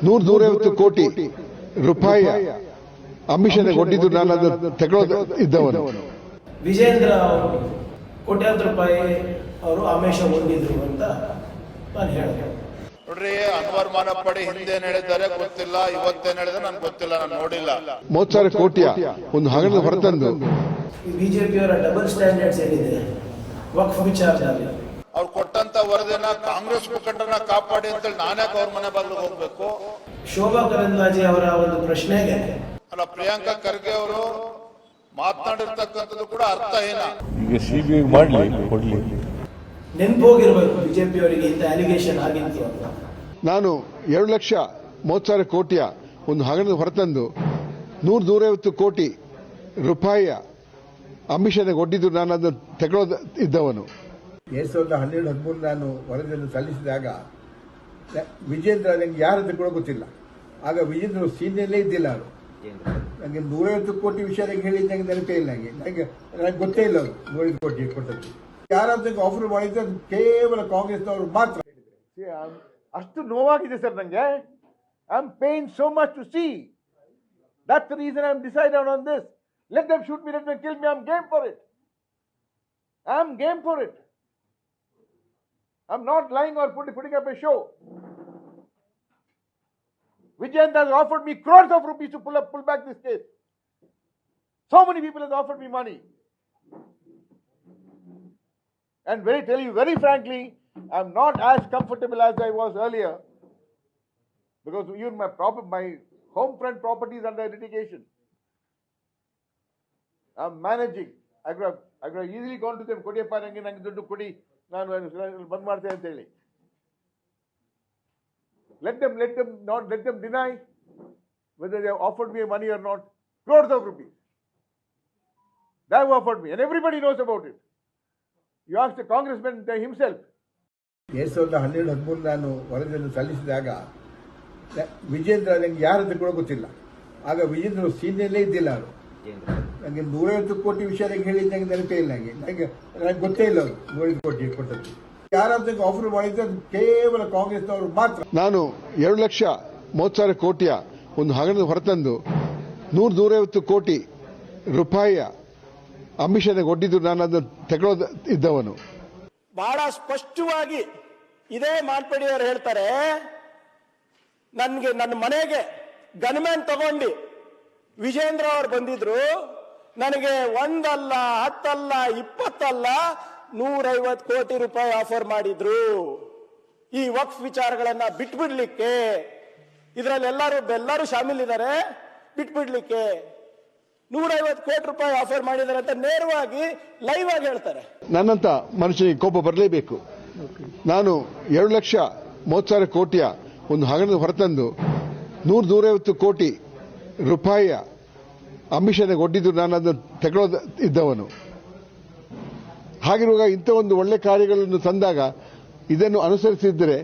150 ಕೋಟಿ ರೂಪಾಯಿ ಅಮಿಷನ್ ಕೊಟ್ಟಿದ್ದು ನಾನು ಅದನ್ನು ತಗೊಳ್ಳೋದು ಇದ್ದವನು. ವಿಜೇಂದ್ರ ಅವರು ಕೋಟ್ಯಾಂತರ ರೂಪಾಯಿ ಅವರು ಆಮಿಷ ಹೊಂದಿದ್ರು ಅಂತ ನಾನು ಹೇಳಿದೆ. ನೋಡ್ರಿ, ಅನ್ವರ್ ಮಾನಪ್ಪಡಿ ಹಿಂದೆ ಹೇಳಿದ್ದಾರೆ ಗೊತ್ತಿಲ್ಲ, ಇವತ್ತೇನು ಹೇಳಿದ್ರೆ ನನ್ಗೆ ಗೊತ್ತಿಲ್ಲ, ನಾನು ನೋಡಿಲ್ಲ. 30,000 ಕೋಟಿಯ ಒಂದು ಹಗರಣ ಹೊರತಂದು ಬಿಜೆಪಿಯವರ ಡಬಲ್ ಸ್ಟ್ಯಾಂಡರ್ಡ್ಸ್ ಏನಿದೆ ವಕ್ಫ್ ವಿಚಾರದಲ್ಲಿ ಅವ್ರು ಕೊಟ್ಟಂತ ವರದಿನ ಕಾಂಗ್ರೆಸ್ ಮುಖಂಡರನ್ನ ಕಾಪಾಡಿ ಅಂತೇಳಿ ನಾನ್ಯಾಕೆ ಅವ್ರ ಮನೆ ಬಾಗಿಲು ಹೋಗ್ಬೇಕು? ಶೋಭಾ ಕರಂದ್ಲಾಜೆ ಅವರ ಒಂದು ಪ್ರಶ್ನೆಗೆ ಅಲ್ಲ, ಪ್ರಿಯಾಂಕಾ ಖರ್ಗೆ ಅವರು ಮಾತನಾಡಿರ್ತಕ್ಕಂಥದ್ದು ಕೂಡ ಅರ್ಥಹೀನ. ಈಗ ಸಿಬಿಐ ಮಾಡ್ಲಿ ಕೊಡ್ಲಿ, ನೆನಪೋಗಿರ್ಬೇಕು ಬಿಜೆಪಿಯವರಿಗೆ ಇಂಥ ಅಲಿಗೇಷನ್ ಆಗಿತ್ತು ಅಂತ. ನಾನು 2,30,000 ಕೋಟಿಯ ಒಂದು ಹಗರಣ ಹೊರತಂದು 150 ಕೋಟಿ ರೂಪಾಯಿ ಅಮಿಷನ್ ಕೊಟ್ಟಿದ್ದು ನಾನು ಅದನ್ನು ತಗೊಳ್ಳೋದು ಇದ್ದವನು. 2012-13 ನಾನು ವರದಿಯನ್ನು ಸಲ್ಲಿಸಿದಾಗ ವಿಜೇಂದ್ರ ನನಗೆ ಯಾರಂತ ಕೂಡ ಗೊತ್ತಿಲ್ಲ. ಆಗ ವಿಜೇಂದ್ರ ಸೀನಿಯಲ್ಲೇ ಇದ್ದಿಲ್ಲ. ಅವರು ನನಗೆ 150 ಕೋಟಿ ವಿಷಯ ಹೇಳಿದ ನನಗೆ ನೆನಪೇ ಇಲ್ಲ. ನನಗೆ ಗೊತ್ತೇ ಇಲ್ಲ ಅವರು 150 ಕೋಟಿ ಕೊಟ್ಟದ್ದು. ಯಾರಂತ ಆಫರ್ ಮಾಡಿದ್ರೆ ಅದು ಕೇವಲ ಕಾಂಗ್ರೆಸ್ನವರು ಮಾತ್ರ. ಅಷ್ಟು ನೋವಾಗಿದೆ ಸರ್ ನನಗೆ. I am paying so much to see. That's the reason I am decided on this. Let them shoot me, let them kill me. I am game for it. I am game for it. I'm not lying or putting up a show. Vijayendra has offered me crores of rupees to pull back this case. So many people have offered me money. And tell you very frankly, I'm not as comfortable as I was earlier, because even my home front property is under litigation. I'm managing. I could have easily gone to them, Kodiyappa nange ದುಡ್ಡು ಕೊಡಿ, ನಾನು ಬಂದ್ ಮಾಡ್ತೇನೆ ಅಂತ ಹೇಳಿ. Let them deny whether they have offered me money or not. Crores of rupees they have offered me, and everybody knows about it. You ask the congressman himself. 2012-13 ನಾನು ವರದಿಯನ್ನು ಸಲ್ಲಿಸಿದಾಗ ವಿಜೇಂದ್ರ ನನಗೆ ಯಾರಂತ ಕೂಡ ಗೊತ್ತಿಲ್ಲ. ಆಗ ವಿಜೇಂದ್ರ ಸೀನಿಯಲ್ಲೇ ಇದ್ದಿಲ್ಲ. ಅವರು ನನಗೆ 150 ಕೋಟಿ ವಿಷಯ ಹೇಳಿದ ನನಗೆ ನೆನಪೇ ಇಲ್ಲ. ನನಗೆ ಗೊತ್ತೇ ಇಲ್ಲ ಅವರು 150 ಕೋಟಿ ಕೊಟ್ಟದ್ದು. ಯಾರಂತ ಆಫರ್ ಮಾಡಿದ್ರೆ ಅದು ಕೇವಲ ಕಾಂಗ್ರೆಸ್ನವರು ಮಾತ್ರ. ನಾನು 2,30,000 ಕೋಟಿಯ ಒಂದು ಹಗರಣ ಹೊರತಂದು 150 ಕೋಟಿ ರೂಪಾಯಿ ಅಮಿಷನ್ ಕೊಟ್ಟಿದ್ದು ನಾನು ಅದನ್ನು ತಗೊಳ್ಳೋದು ಇದ್ದವನು. ಬಹಳ ಸ್ಪಷ್ಟವಾಗಿ ಇದೇ ಮಾರ್ಪಡಿ ಅವರು ಹೇಳ್ತಾರೆ, ನನ್ನ ಮನೆಗೆ ಗನ್ಮ್ಯಾನ್ ತಗೊಂಡು ವಿಜೇಂದ್ರ ಅವರು ಬಂದಿದ್ರು, ನನಗೆ 1 ಅಲ್ಲ 10 ಅಲ್ಲ 20 ಅಲ್ಲ 150 ಕೋಟಿ ರೂಪಾಯಿ ಆಫರ್ ಮಾಡಿದ್ರು ಈ ವಕ್ಫ್ ವಿಚಾರಗಳನ್ನ ಬಿಟ್ಬಿಡ್ಲಿಕ್ಕೆ. ಇದರಲ್ಲಿ ಎಲ್ಲರೂ ಶಾಮೀಲಿದ್ದಾರೆ, ಬಿಟ್ಬಿಡ್ಲಿಕ್ಕೆ 150 ಕೋಟಿ ರೂಪಾಯಿ ಆಫರ್ ಮಾಡಿದ್ದಾರೆ ಅಂತ ನೇರವಾಗಿ ಲೈವ್ ಆಗಿ ಹೇಳ್ತಾರೆ. ನನ್ನಂತ ಮನುಷ್ಯನಿಗೆ ಕೋಪ ಬರಲೇಬೇಕು. ನಾನು 2,30,000 ಕೋಟಿಯ ಒಂದು ಹಗರಣ ಹೊರತಂದು 150 ಕೋಟಿ ರೂಪಾಯಿ ಅಮಿಷನ್ ಕೊಟ್ಟಿದ್ದು ನಾನು ಅದನ್ನು ತಗೊಳ್ಳೋದು ಇದ್ದವನು. ಹಾಗಿರುವಾಗ ಇಂಥ ಒಂದು ಒಳ್ಳೆ ಕಾರ್ಯಗಳನ್ನು ತಂದಾಗ ಇದನ್ನು ಅನುಸರಿಸಿದ್ದರೆ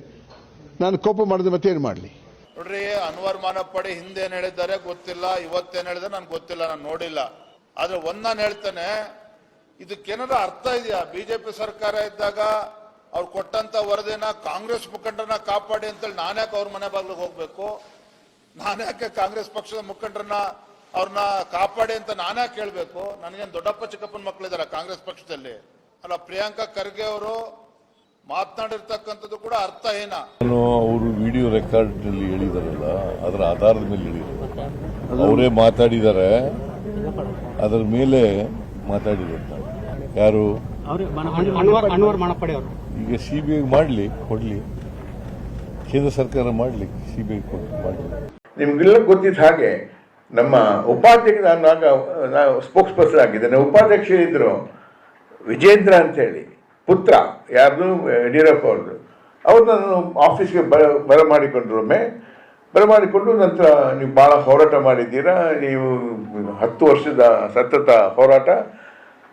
ನಾನು ಕೋಪ ಮಾಡಿದ್ರೆ ಮತ್ತೇನು ಮಾಡಲಿ? ನೋಡ್ರಿ, ಅನ್ವರ್ ಮಾನಪ್ಪಡಿ ಹಿಂದೇನು ಹೇಳಿದ್ದಾರೆ ಗೊತ್ತಿಲ್ಲ, ಇವತ್ತೇನು ಹೇಳಿದ್ರೆ ನನ್ಗೆ ಗೊತ್ತಿಲ್ಲ, ನಾನು ನೋಡಿಲ್ಲ. ಆದ್ರೆ ನಾನು ಹೇಳ್ತೇನೆ, ಇದಕ್ಕೇನಾದ್ರು ಅರ್ಥ ಇದೆಯಾ? ಬಿಜೆಪಿ ಸರ್ಕಾರ ಇದ್ದಾಗ ಅವ್ರು ಕೊಟ್ಟಂತ ವರದಿನ ಕಾಂಗ್ರೆಸ್ ಮುಖಂಡರನ್ನ ಕಾಪಾಡಿ ಅಂತೇಳಿ ನಾನ್ಯಾಕೆ ಅವ್ರ ಮನೆ ಬಾಗಿಲಿಗೆ ಹೋಗ್ಬೇಕು? ನಾನ್ಯಾಕೆ ಕಾಂಗ್ರೆಸ್ ಪಕ್ಷದ ಮುಖಂಡರನ್ನ ಅವ್ರನ್ನ ಕಾಪಾಡಿ ಅಂತ ನಾನ್ಯಾಕೆ ಕೇಳಬೇಕು? ನನಗೇನು ದೊಡ್ಡಪ್ಪ ಚಿಕ್ಕಪ್ಪನ ಮಕ್ಕಳಿದ್ದಾರೆ ಕಾಂಗ್ರೆಸ್ ಪಕ್ಷದಲ್ಲಿ? ಅಲ್ಲ, ಪ್ರಿಯಾಂಕಾ ಖರ್ಗೆ ಅವರು ಮಾತನಾಡಿರ್ತಕ್ಕಂಥದ್ದು ಕೂಡ ಅರ್ಥಹೀನ. ಅವರು ವಿಡಿಯೋ ರೆಕಾರ್ಡ್ ನಲ್ಲಿ ಹೇಳಿದಾರಲ್ಲ, ಅದರ ಆಧಾರದ ಮೇಲೆ ಹೇಳಿದ್ದಾರೆ. ಅವರೇ ಮಾತಾಡಿದ್ದಾರೆ, ಅದರ ಮೇಲೆ ಮಾತಾಡಿದ್ದಾರೆ. ಯಾರು? ಅನ್ವರ್ ಮಾನಪ್ಪಡಿ ಅವರು. ಈಗ ಸಿಬಿಐ ಮಾಡ್ಲಿ ಕೊಡ್ಲಿ, ಕೇಂದ್ರ ಸರ್ಕಾರ ಮಾಡ್ಲಿ, ಸಿಬಿಐ ಮಾಡ್ಲಿ. ನಿಮ್ಗೆಲ್ಲ ಗೊತ್ತಿದ್ದ ಹಾಗೆ ನಮ್ಮ ಉಪಾಧ್ಯಕ್ಷ, ನಾನು ಸ್ಪೋಕ್ಸ್ ಪರ್ಸನ್ ಆಗಿದ್ದೇನೆ. ಉಪಾಧ್ಯಕ್ಷ ಇದ್ರು ವಿಜೇಂದ್ರ ಅಂತೇಳಿ, ಪುತ್ರ ಯಾರ್ದು ಯಡಿಯೂರಪ್ಪ ಅವ್ರದ್ದು. ಅವ್ರು ನಾನು ಆಫೀಸ್ಗೆ ಬರಮಾಡಿಕೊಂಡು ನಂತರ ನೀವು ಭಾಳ ಹೋರಾಟ ಮಾಡಿದ್ದೀರಾ, ನೀವು 10 ವರ್ಷದ ಸತತ ಹೋರಾಟ.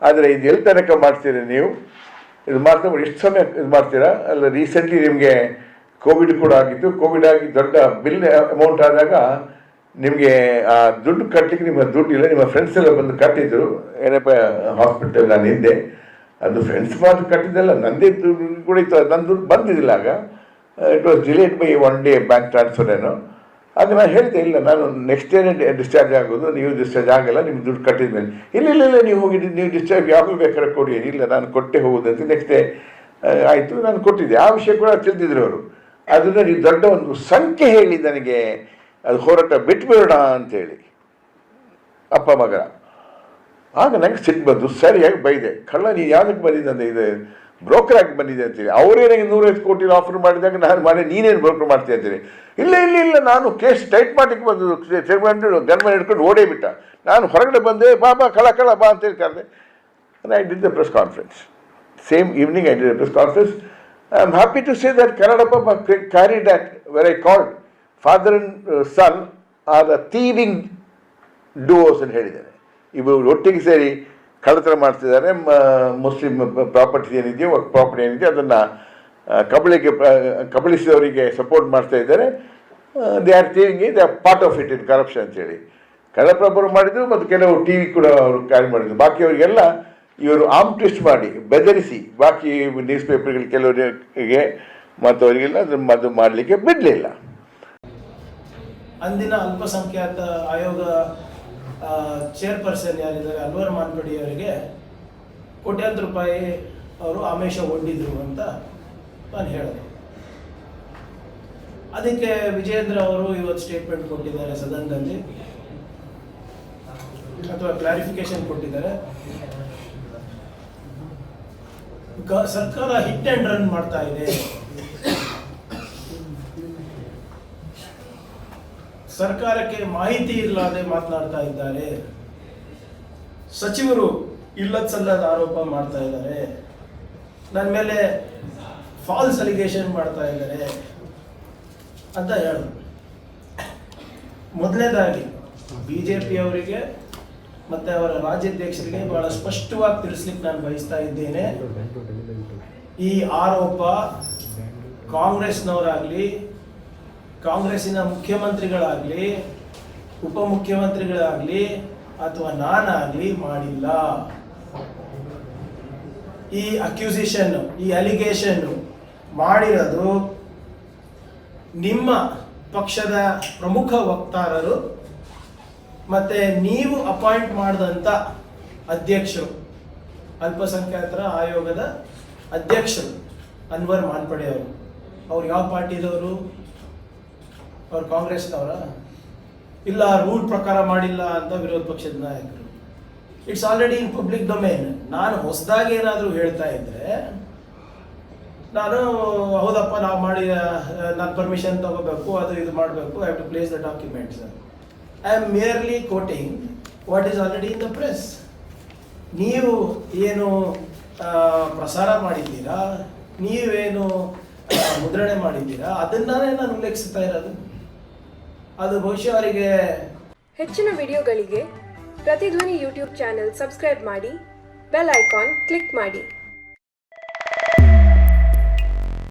ಆದರೆ ಇದು ಎಲ್ಲಿ ತನಕ ಮಾಡ್ತೀರಾ ನೀವು? ಇದು ಮಾಡ್ತಾ ಎಷ್ಟು ಸಮಯ ಇದು ಮಾಡ್ತೀರಾ? ಅಲ್ಲ, ರೀಸೆಂಟ್ಲಿ ನಿಮಗೆ ಕೋವಿಡ್ ಕೂಡ ಆಗಿತ್ತು. ಕೋವಿಡ್ ಆಗಿ ದೊಡ್ಡ ಬಿಲ್ ಅಮೌಂಟ್ ಆದಾಗ ನಿಮಗೆ ಆ ದುಡ್ಡು ಕಟ್ಟಲಿಕ್ಕೆ ನಿಮ್ಮ ದುಡ್ಡು ಇಲ್ಲ. ನಿಮ್ಮ ಫ್ರೆಂಡ್ಸ್ ಎಲ್ಲ ಬಂದು ಕಟ್ಟಿದ್ರು. ಏನಪ್ಪ ಹಾಸ್ಪಿಟಲ್ ನಾನು ಹಿಂದೆ, ಅದು ಫ್ರೆಂಡ್ಸ್ ಮಾತ್ರ ಕಟ್ಟಿದ್ದಲ್ಲ, ನಂದೇ ದುಡ್ಡು ಕೂಡ ಇತ್ತು. ನನ್ನ ದುಡ್ಡು ಬಂದಿದ್ದಿಲ್ಲ ಆಗ. It was delayed by 1 day bank transfer ಏನೋ. ಆಗ ನಾನು ಹೇಳಿದೆ, ಇಲ್ಲ ನಾನು ನೆಕ್ಸ್ಟ್ ಡೇನೇ ಡಿಸ್ಚಾರ್ಜ್ ಆಗೋದು, ನೀವು ಡಿಸ್ಚಾರ್ಜ್ ಆಗಲ್ಲ, ನಿಮ್ಗೆ ದುಡ್ಡು ಕಟ್ಟಿದ ಮೇಲೆ. ಇಲ್ಲ ನೀವು ಹೋಗಿ ನೀವು ಡಿಸ್ಚಾರ್ಜ್ ಯಾವಾಗ ಬೇಕಾದ್ರೆ ಕೊಡಿ. ಇಲ್ಲ ನಾನು ಕೊಟ್ಟೆ ಹೋಗೋದಂತ ನೆಕ್ಸ್ಟ್ ಡೇ ಆಯಿತು, ನಾನು ಕೊಟ್ಟಿದ್ದೆ. ಆ ವಿಷಯ ಕೂಡ ತಿಳಿದಿದ್ರು ಅವರು. ಅದನ್ನು ನೀವು ದೊಡ್ಡ ಒಂದು ಸಂಖ್ಯೆ ಹೇಳಿ ನನಗೆ ಅದು ಹೋರಾಟ ಬಿಟ್ಬಿಡೋಣ ಅಂತೇಳಿ ಅಪ್ಪ ಮಗನ. ಆಗ ನನಗೆ ಸಿಟ್ಟು ಬಂದು ಸರಿಯಾಗಿ ಬೈದೆ, ಕಳ್ಳ ನೀನು ಯಾವುದಕ್ಕೆ ಬಂದಿದ್ದೆ ಅಂತ, ಇದು ಬ್ರೋಕರ್ ಆಗಿ ಬಂದಿದೆ ಅಂತೇಳಿ. ಅವರೇ ನನಗೆ 150 ಕೋಟಿ ಆಫರ್ ಮಾಡಿದಾಗ ನಾನು ಮಾಡಿ ನೀನೇನು ಬ್ರೋಕರ್ ಮಾಡ್ತೀನಿ ಅಂತೇಳಿ. ಇಲ್ಲ ನಾನು ಕೇಸ್ ಟೈಟ್ ಮಾಡಲಿಕ್ಕೆ ಬಂದು ಗನ್ಮನ್ ಹಿಡ್ಕೊಂಡು ಓಡೇ ಬಿಟ್ಟ. ನಾನು ಹೊರಗಡೆ ಬಂದೆ, ಬಾ ಕಳ ಬಾ ಅಂತೇಳಿ ಕರೆದೆ. I did the press conference. Same evening I did a press conference. I am happy to say that Kannadappa carried that where I called father and son are the thieving duos ಅಂತ ಹೇಳಿದ್ದಾರೆ. ಇವರು ಒಟ್ಟಿಗೆ ಸೇರಿ ಕಳ್ಳತನ ಮಾಡ್ತಿದ್ದಾರೆ. Muslim property ಏನಿದೆಯೋ, property ಏನಿದೆಯೋ ಅದನ್ನು ಕಬಳಿಸಿದವರಿಗೆ ಸಪೋರ್ಟ್ ಮಾಡ್ತಾ ಇದ್ದಾರೆ. They are thinking they are part of it in corruption ಅಂತೇಳಿ ಕನ್ನಡಪ್ರಭರು ಮಾಡಿದರು. ಮತ್ತು ಕೆಲವು ಟಿ ವಿ ಕೂಡ ಅವರು ಕ್ಯಾರಿ ಮಾಡಿದರು. ಬಾಕಿಯವರಿಗೆಲ್ಲ ಇವರು ಆರ್ಮ್ ಟ್ವಿಸ್ಟ್ ಮಾಡಿ ಬೆದರಿಸಿ ಬಾಕಿ ನ್ಯೂಸ್ ಪೇಪರ್ಗಳು ಕೆಲವರಿಗೆ ಮತ್ತು ಅವರಿಗೆಲ್ಲ ಅದು ಮಾಡಲಿಕ್ಕೆ ಬಿಡಲಿಲ್ಲ. ಅಂದಿನ ಅಲ್ಪಸಂಖ್ಯಾತ ಆಯೋಗ ಚೇರ್ಪರ್ಸನ್ ಯಾರಿದ್ದಾರೆ ಅನ್ವರ್ ಮಾನ್ಪಡಿ ಅವರಿಗೆ ಕೋಟ್ಯಾಂತರ ರೂಪಾಯಿ ಅವರು ಆಮಿಷ ಒಡ್ಡಿದ್ರು ಅಂತ ನಾನು ಹೇಳಿದೆ. ಅದಕ್ಕೆ ವಿಜೇಂದ್ರ ಅವರು ಇವತ್ತು ಸ್ಟೇಟ್ಮೆಂಟ್ ಕೊಟ್ಟಿದ್ದಾರೆ ಸದನದಲ್ಲಿ, ಅಥವಾ ಕ್ಲಾರಿಫಿಕೇಶನ್ ಕೊಟ್ಟಿದ್ದಾರೆ. ಸರ್ಕಾರ ಹಿಟ್ ಅಂಡ್ ರನ್ ಮಾಡ್ತಾ ಇದೆ, ಸರ್ಕಾರಕ್ಕೆ ಮಾಹಿತಿ ಇರಲಾದೆ ಮಾತನಾಡ್ತಾ ಇದ್ದಾರೆ, ಸಚಿವರು ಇಲ್ಲದ ಸಲ್ಲದ ಆರೋಪ ಮಾಡ್ತಾ ಇದ್ದಾರೆ, ನನ್ನ ಮೇಲೆ ಫಾಲ್ಸ್ ಅಲಿಗೇಷನ್ ಮಾಡ್ತಾ ಇದ್ದಾರೆ ಅಂತ ಹೇಳಿದ್ರು. ಮೊದಲನೇದಾಗಿ ಬಿಜೆಪಿ ಅವರಿಗೆ ಮತ್ತೆ ಅವರ ರಾಜ್ಯಾಧ್ಯಕ್ಷರಿಗೆ ಬಹಳ ಸ್ಪಷ್ಟವಾಗಿ ತಿಳಿಸ್ಲಿಕ್ಕೆ ನಾನು ಬಯಸ್ತಾ ಇದ್ದೇನೆ, ಈ ಆರೋಪ ಕಾಂಗ್ರೆಸ್ನವರಾಗಲಿ, ಕಾಂಗ್ರೆಸ್ಸಿನ ಮುಖ್ಯಮಂತ್ರಿಗಳಾಗಲಿ, ಉಪಮುಖ್ಯಮಂತ್ರಿಗಳಾಗಲಿ ಅಥವಾ ನಾನಾಗಲಿ ಮಾಡಿಲ್ಲ. ಈ ಅಕ್ಯೂಸಿಷನ್, ಈ ಅಲಿಗೇಷನ್ ಮಾಡಿರೋದು ನಿಮ್ಮ ಪಕ್ಷದ ಪ್ರಮುಖ ವಕ್ತಾರರು ಮತ್ತೆ ನೀವು ಅಪಾಯಿಂಟ್ ಮಾಡಿದಂಥ ಅಧ್ಯಕ್ಷರು, ಅಲ್ಪಸಂಖ್ಯಾತರ ಆಯೋಗದ ಅಧ್ಯಕ್ಷರು ಅನ್ವರ್ ಮಾನ್ಪಡೆ ಅವರು. ಅವ್ರು ಯಾವ ಪಾರ್ಟಿದವರು? ಅವ್ರು ಕಾಂಗ್ರೆಸ್ನವರ? ಇಲ್ಲ, ರೂಲ್ ಪ್ರಕಾರ ಮಾಡಿಲ್ಲ ಅಂತ ವಿರೋಧ ಪಕ್ಷದ ನಾಯಕರು. It's already in public domain. ನಾನು ಹೊಸದಾಗಿ ಏನಾದರೂ ಹೇಳ್ತಾ ಇದ್ರೆ ನಾನು ಹೌದಪ್ಪ ನಾವು ಮಾಡಿ ನಾನು ಪರ್ಮಿಷನ್ ತಗೋಬೇಕು, ಅದು ಇದು ಮಾಡಬೇಕು, I have to place the documents. I am merely quoting what is already in the press. ನೀವು ಏನು ಪ್ರಸಾರ ಮಾಡಿದ್ದೀರಾ, ನೀವೇನು ಮುದ್ರಣೆ ಮಾಡಿದ್ದೀರಾ, ಅದನ್ನೇ ನಾನು ಉಲ್ಲೇಖಿಸ್ತಾ ಇರೋದು. ಅದು ಬಹುಶಃ ಅವರಿಗೆ. ಹೆಚ್ಚಿನ ವಿಡಿಯೋಗಳಿಗೆ ಪ್ರತಿಧ್ವನಿ ಯೂಟ್ಯೂಬ್ ಚಾನೆಲ್ ಸಬ್ಸ್ಕ್ರೈಬ್ ಮಾಡಿ, ಬೆಲ್ ಐಕಾನ್ ಕ್ಲಿಕ್ ಮಾಡಿ.